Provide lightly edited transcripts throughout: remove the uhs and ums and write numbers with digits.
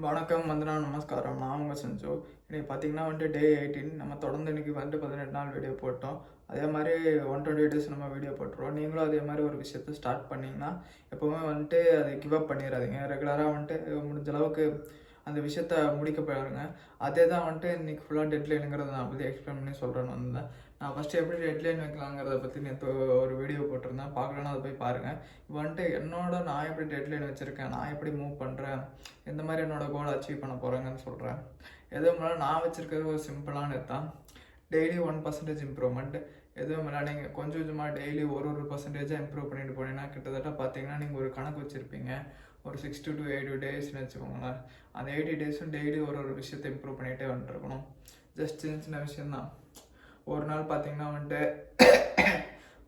வணக்கம், வந்தனா நமஸ்காரம். நான் உங்க செஞ்சு. இன்னைக்கு பார்த்தீங்கன்னா டே 18 நம்ம தொடர்ந்து இன்னைக்கு 18 நாள் வீடியோ போட்டோம். அதே மாதிரி 120 டேஸ் நம்ம வீடியோ போட்டுருவோம். நீங்களும் அதே மாதிரி ஒரு விஷயத்த ஸ்டார்ட் பண்ணிங்கன்னா, எப்போவுமே அதை கிவ் அப் பண்ணிடாதீங்க. ரெகுலராக முடிஞ்ச அளவுக்கு அந்த விஷயத்த முடிக்க பாருங்க. அதே தான் இன்னைக்கு ஃபுல்லாக டெட்லைனுங்கிறத நான் பற்றி எக்ஸ்பிளைன் பண்ணி சொல்கிறேன்னு வந்தேன். நான் ஃபஸ்ட்டு எப்படி டெட்லைன் வைக்கலாங்கிறத பற்றி நேற்று ஒரு வீடியோ போட்டிருந்தேன். பார்க்கலன்னா அதை போய் பாருங்கள். இப்போ நான் எப்படி டெட்லைன் வச்சுருக்கேன், நான் எப்படி மூவ் பண்ணுறேன், எந்த மாதிரி என்னோடய கோல் அச்சீவ் பண்ண போகிறேங்கன்னு சொல்கிறேன். எதுவும் இல்லை, நான் வச்சுருக்கிறது ஒரு சிம்பிளானது தான். Daily 1% improvement. எதுவும் இல்லை, நீங்கள் கொஞ்சம் கொஞ்சமாக டெய்லி ஒரு பர்சன்டேஜாக இம்ப்ரூவ் பண்ணிட்டு போனீங்கன்னா கிட்டத்தட்ட பார்த்தீங்கன்னா நீங்கள் ஒரு கணக்கு வச்சுருப்பீங்க. ஒரு 60 to 80 டேஸ்ன்னு வச்சுக்கோங்களேன். அந்த 80 டேஸும் டெய்லி ஒரு விஷயத்தை இம்ப்ரூவ் பண்ணிகிட்டே வந்துருக்கணும். ஜஸ்ட் சின்ன சின்ன விஷயந்தான். ஒரு நாள் பார்த்தீங்கன்னா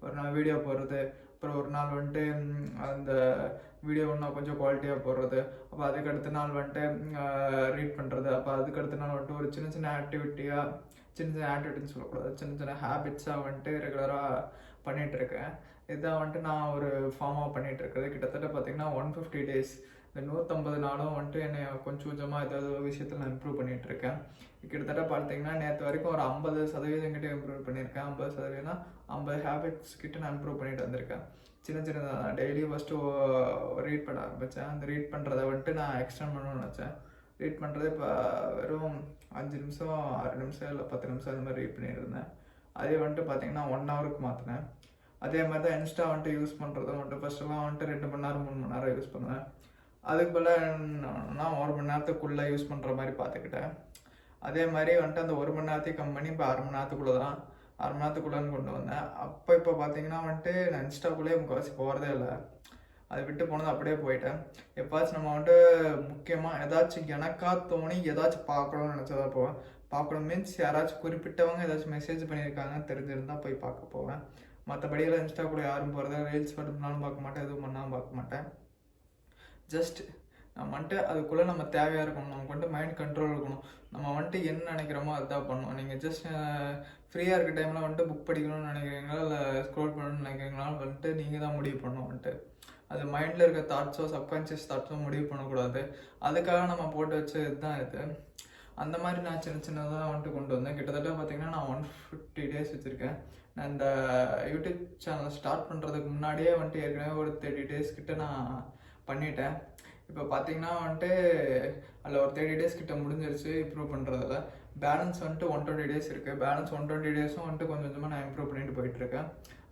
ஒரு நாள் வீடியோ போடுறது, அப்புறம் ஒரு நாள் அந்த வீடியோ இன்னும் கொஞ்சம் குவாலிட்டியாக போடுறது, அப்போ அதுக்கடுத்த நாள் ரீட் பண்ணுறது, அப்போ அதுக்கடுத்த நாள் ஒரு சின்ன சின்ன ஆக்டிவிட்டின்னு சொல்லக்கூடாது, சின்ன சின்ன ஹேபிட்ஸாக ரெகுலராக பண்ணிகிட்ருக்கேன். இதான் நான் ஒரு ஃபார்மாக பண்ணிகிட்ருக்கிறது. கிட்டத்தட்ட பார்த்தீங்கன்னா 150 டேஸ், இந்த 150 நாளும் என்னை கொஞ்சம் கொஞ்சமாக ஏதாவது ஒரு விஷயத்தில் நான் இம்ப்ரூவ் பண்ணிகிட்ருக்கேன். கிட்டத்தட்ட பார்த்தீங்கன்னா நேற்று வரைக்கும் ஒரு 50% கிட்ட இம்ப்ரூவ் பண்ணியிருக்கேன். 50%னா 50 ஹேபிட்ஸ் கிட்ட நான் இம்ப்ரூவ் பண்ணிட்டு வந்திருக்கேன். சின்ன சின்னதாக டெய்லி ஃபஸ்ட்டு ரீட் பண்ண ஆரம்பித்தேன். அந்த ரீட் பண்ணுறதை நான் எக்ஸ்டெண்ட் பண்ணணும்னு நினச்சேன். ரீட் பண்ணுறது இப்போ வெறும் 5 நிமிஷம் 6 நிமிஷம் இல்லை 10 நிமிஷம் அது மாதிரி ரீட் பண்ணிட்டு இருந்தேன். அதே பார்த்தீங்கன்னா 1 ஹவருக்கு மாற்றினேன். அதே மாதிரி தான் இன்ஸ்டா யூஸ் பண்ணுறதும் ஃபஸ்ட்டெல்லாம் 2 மணி நேரம் 3 மணி நேரம் யூஸ் பண்ணுவேன். அதுக்கு போல் நான் 1 மணி நேரத்துக்குள்ளே யூஸ் பண்ணுற மாதிரி பார்த்துக்கிட்டேன். அதே மாதிரி அந்த 1 மணி நேரத்தையும் கம்மி பண்ணி இப்போ 6 மணி நேரத்துக்குள்ளே தான் 6 மணி நேரத்துக்குள்ளேன்னு கொண்டு வந்தேன். இப்போ பார்த்தீங்கன்னா நான் இன்ஸ்டாக்குள்ளேயே முக்கால்வாசி போகிறதே இல்லை. அதை விட்டு போனது அப்படியே போயிட்டேன். எப்போச்சும் நம்ம முக்கியமாக ஏதாச்சும் எனக்கா தோணி ஏதாச்சும் பார்க்கணும்னு நினச்சதா போவேன். பார்க்கணும் மீன்ஸ் யாராச்சும் குறிப்பிட்டவங்க ஏதாச்சும் மெசேஜ் பண்ணியிருக்காங்கன்னு தெரிஞ்சிருந்தால் போய் பார்க்க போவேன். மற்றபடியெல்லாம் இன்ஸ்டாக்குள்ளே யாரும் போகிறதா ரீல்ஸ் பண்ணாலும் பார்க்க மாட்டேன், எதுவும் பண்ணாலும் பார்க்க மாட்டேன். ஜஸ்ட் நம்ம அதுக்குள்ளே நம்ம தேவையாக இருக்கணும். நமக்கு மைண்ட் கண்ட்ரோல் இருக்கணும். நம்ம என்ன நினைக்கிறோமோ அதுதான் பண்ணணும். நீங்கள் ஜஸ்ட் ஃப்ரீயாக இருக்க டைமில் புக் படிக்கணும்னு நினைக்கிறீங்களா, இல்லை ஸ்க்ரோல் பண்ணணும்னு நினைக்கிறீங்களா நீங்கள் தான் முடிவு பண்ணணும். அது மைண்டில் இருக்க தாட்ஸோ சப்கான்ஷியஸ் தாட்ஸோ முடிவு பண்ணக்கூடாது. அதுக்காக நம்ம போட்டு வச்சது தான் இது. அந்த மாதிரி நான் சின்ன சின்னதாக கொண்டு வந்தேன். கிட்டத்தட்ட பார்த்தீங்கன்னா நான் 150 டேஸ் வச்சுருக்கேன். நான் இந்த யூடியூப் சேனல் ஸ்டார்ட் பண்ணுறதுக்கு முன்னாடியே ஏற்கனவே ஒரு 30 டேஸ் கிட்ட நான் பண்ணிட்டேன். இப்போ பார்த்தீங்கன்னா அதில் ஒரு 30 டேஸ் கிட்ட முடிஞ்சிருச்சு இம்ப்ரூவ் பண்ணுறதில். பேலன்ஸ் 120 டேஸ் இருக்குது. பேலன்ஸ் 120 டேஸும் கொஞ்சம் கொஞ்சமாக நான் இம்ப்ரூவ் பண்ணிட்டு போயிட்டுருக்கேன்.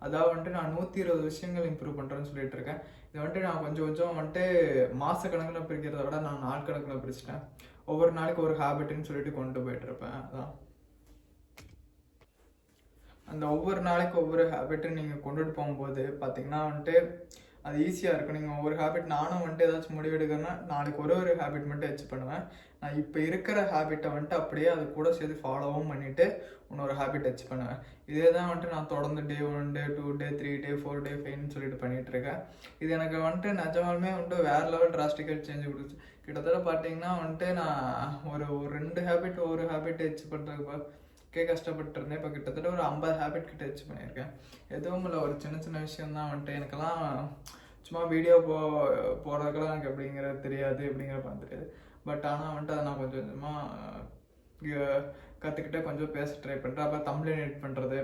அதாவது நான் 120 விஷயங்கள் இம்ப்ரூவ் பண்ணுறேன்னு சொல்லிட்டு இருக்கேன். இது நான் கொஞ்சம் கொஞ்சம் மாத கணக்கில் பிரிக்கிறத விட நான் நாள் கணக்கில் பிரிச்சிட்டேன். ஒவ்வொரு நாளைக்கு ஒரு ஹேபிட்னு சொல்லிட்டு கொண்டு போயிட்டுருப்பேன். அதான் அந்த ஒவ்வொரு நாளைக்கு ஒவ்வொரு ஹேபிட்டு நீங்கள் கொண்டுட்டு போகும்போது பார்த்தீங்கன்னா அது ஈஸியாக இருக்கும். நீங்கள் ஒவ்வொரு ஹேபிட் நானும் ஏதாச்சும் முடிவெடுக்கிறேன்னா நாளைக்கு ஒரு ஹேபிட் மட்டும் வச்சு பண்ணுவேன். நான் இப்போ இருக்கிற ஹேபிட்டை அப்படியே அது கூட சேர்த்து ஃபாலோவும் பண்ணிவிட்டு இன்னொரு ஹேபிட் வச்சு பண்ணுவேன். இதே தான் நான் தொடர்ந்து டே 1, டே 2, டே 3, டே 4, டே 5ன்னு சொல்லிட்டு பண்ணிகிட்ருக்கேன். இது எனக்கு நிஜமாலுமே வேறு லெவல் டிராஸ்டிக்கல் சேஞ்ச் கொடுத்துச்சு. கிட்டத்தட்ட பார்த்தீங்கன்னா நான் ஒரு 2 ஹேபிட் ஒரு ஹேபிட் வச்சு பண்ணுறதுக்கே கஷ்டப்பட்டு இருந்தேன். இப்போ கிட்டத்தட்ட ஒரு 50 ஹேபிட் கிட்ட வச்சு பண்ணியிருக்கேன். எதுவும் இல்லை, ஒரு சின்ன சின்ன விஷயந்தான் எனக்கெல்லாம் சும்மா வீடியோ போடுறதுக்கெல்லாம் எனக்கு எப்படிங்கிறது தெரியாது, எப்படிங்கிற தெரியாது. பட் ஆனால் அதை நான் கொஞ்சம் கொஞ்சமாக கற்றுக்கிட்டே கொஞ்சம் பேச ட்ரை பண்ணுறேன். அப்புறம் தம்ப்லைன் எடிட் பண்ணுறது,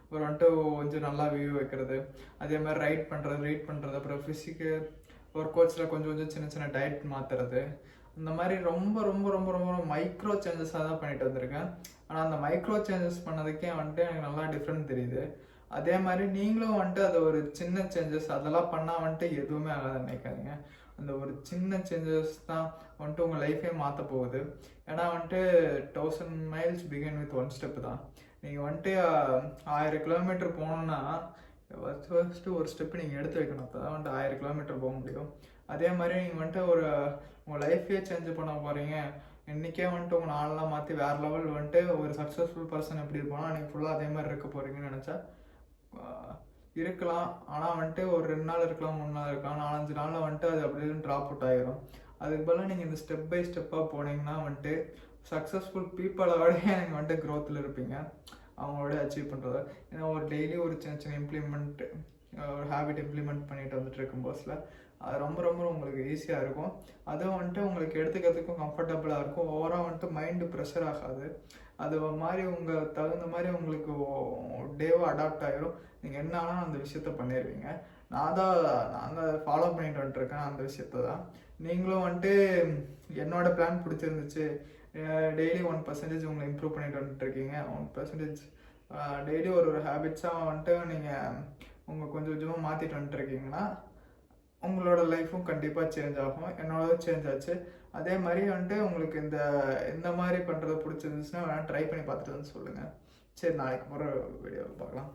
அப்புறம் கொஞ்சம் நல்லா வியூ வைக்கிறது, அதே மாதிரி ரைட் பண்ணுறது, ரீட் பண்ணுறது, அப்புறம் ஃபிசிக்கு ஒர்க் அவுட்ஸில் கொஞ்சம் கொஞ்சம் சின்ன சின்ன டயட் மாற்றுறது, இந்த மாதிரி ரொம்ப ரொம்ப ரொம்ப ரொம்ப ரொம்ப மைக்ரோ சேஞ்சஸாக தான் பண்ணிட்டு வந்திருக்கேன். ஆனால் அந்த மைக்ரோ சேஞ்சஸ் பண்ணதுக்கே எனக்கு நல்லா டிஃப்ரெண்ட் தெரியுது. அதே மாதிரி நீங்களும் அது ஒரு சின்ன சேஞ்சஸ் அதெல்லாம் பண்ணால் எதுவுமே ஆகாது நினைக்காதீங்க. அந்த ஒரு சின்ன சேஞ்சஸ் தான் உங்கள் லைஃபே மாற்ற போகுது. ஏன்னா 1000 மைல்ஸ் பிகின் வித் 1 ஸ்டெப் தான். நீங்கள் 1000 கிலோமீட்டர் போகணுன்னா ஃபஸ்ட்டு ஒரு ஸ்டெப்பு நீங்கள் எடுத்து வைக்கணும். அப்போ தான் 1000 கிலோமீட்டர் போக முடியும். அதே மாதிரி நீங்கள் உங்கள் லைஃபே சேஞ்ச் பண்ண போகிறீங்க. இன்றைக்கே உங்கள் நாளெலாம் மாற்றி வேறு லெவல் ஒரு சக்ஸஸ்ஃபுல் பர்சன் எப்படி இருப்போம்னா நீங்கள் ஃபுல்லாக அதே மாதிரி இருக்க போகிறீங்கன்னு நினச்சா இருக்கலாம். ஆனால் ஒரு 2 நாள் இருக்கலாம், 3 நாள் இருக்கலாம், 4-5 நாளில் அது அப்படியே ட்ராப் அவுட் ஆகிரும். அதுக்கு பதிலாக நீங்கள் இந்த ஸ்டெப் பை ஸ்டெப்பாக போனீங்கன்னா சக்ஸஸ்ஃபுல் பீப்புளோட நீங்கள் க்ரோத்தில் இருப்பீங்க, அவங்களோட அச்சீவ் பண்ணுறது. ஏன்னா ஒரு டெய்லி ஒரு சின்ன சின்ன இம்ப்ளிமெண்ட் ஒரு ஹேபிட் இம்ப்ளிமெண்ட் பண்ணிட்டு வந்துட்டு இருக்கும் போஸ்டில் அது ரொம்ப ரொம்ப உங்களுக்கு ஈஸியாக இருக்கும். அதுவும் வந்துட்டு உங்களுக்கு எடுத்துக்கிறதுக்கும் கம்ஃபர்டபுளாக இருக்கும். ஓவராக வந்துட்டு மைண்டு ப்ரெஷர் ஆகாது. அது ஒரு மாதிரி உங்கள் தகுந்த மாதிரி உங்களுக்கு டேவாக அடாப்ட் ஆகிரும். நீங்கள் என்ன ஆனால் அந்த விஷயத்த பண்ணிடுவீங்க. நாங்கள் ஃபாலோ பண்ணிட்டு வந்துட்டுருக்கேன் அந்த விஷயத்த தான். நீங்களும் வந்துட்டு என்னோட பிளான் பிடிச்சிருந்துச்சு, டெய்லி 1% உங்களை இம்ப்ரூவ் பண்ணிட்டு வந்துட்டுருக்கீங்க. 1% டெய்லி ஒரு ஹேபிட்ஸாக வந்துட்டு நீங்கள் உங்கள் கொஞ்சம் கொஞ்சமாக மாற்றிட்டு வந்துட்டுருக்கீங்கன்னா உங்களோட லைஃப்பும் கண்டிப்பாக சேஞ்ச் ஆகும். என்னோடது சேஞ்ச் ஆச்சு. அதே மாதிரி வந்துட்டு உங்களுக்கு இந்த மாதிரி பண்ணுறது பிடிச்சிருந்துச்சுன்னா வேணால் ட்ரை பண்ணி பார்த்துட்டு வந்து சொல்லுங்கள். சரி, நாளைக்கு போகிற வீடியோவில் பார்க்கலாம்.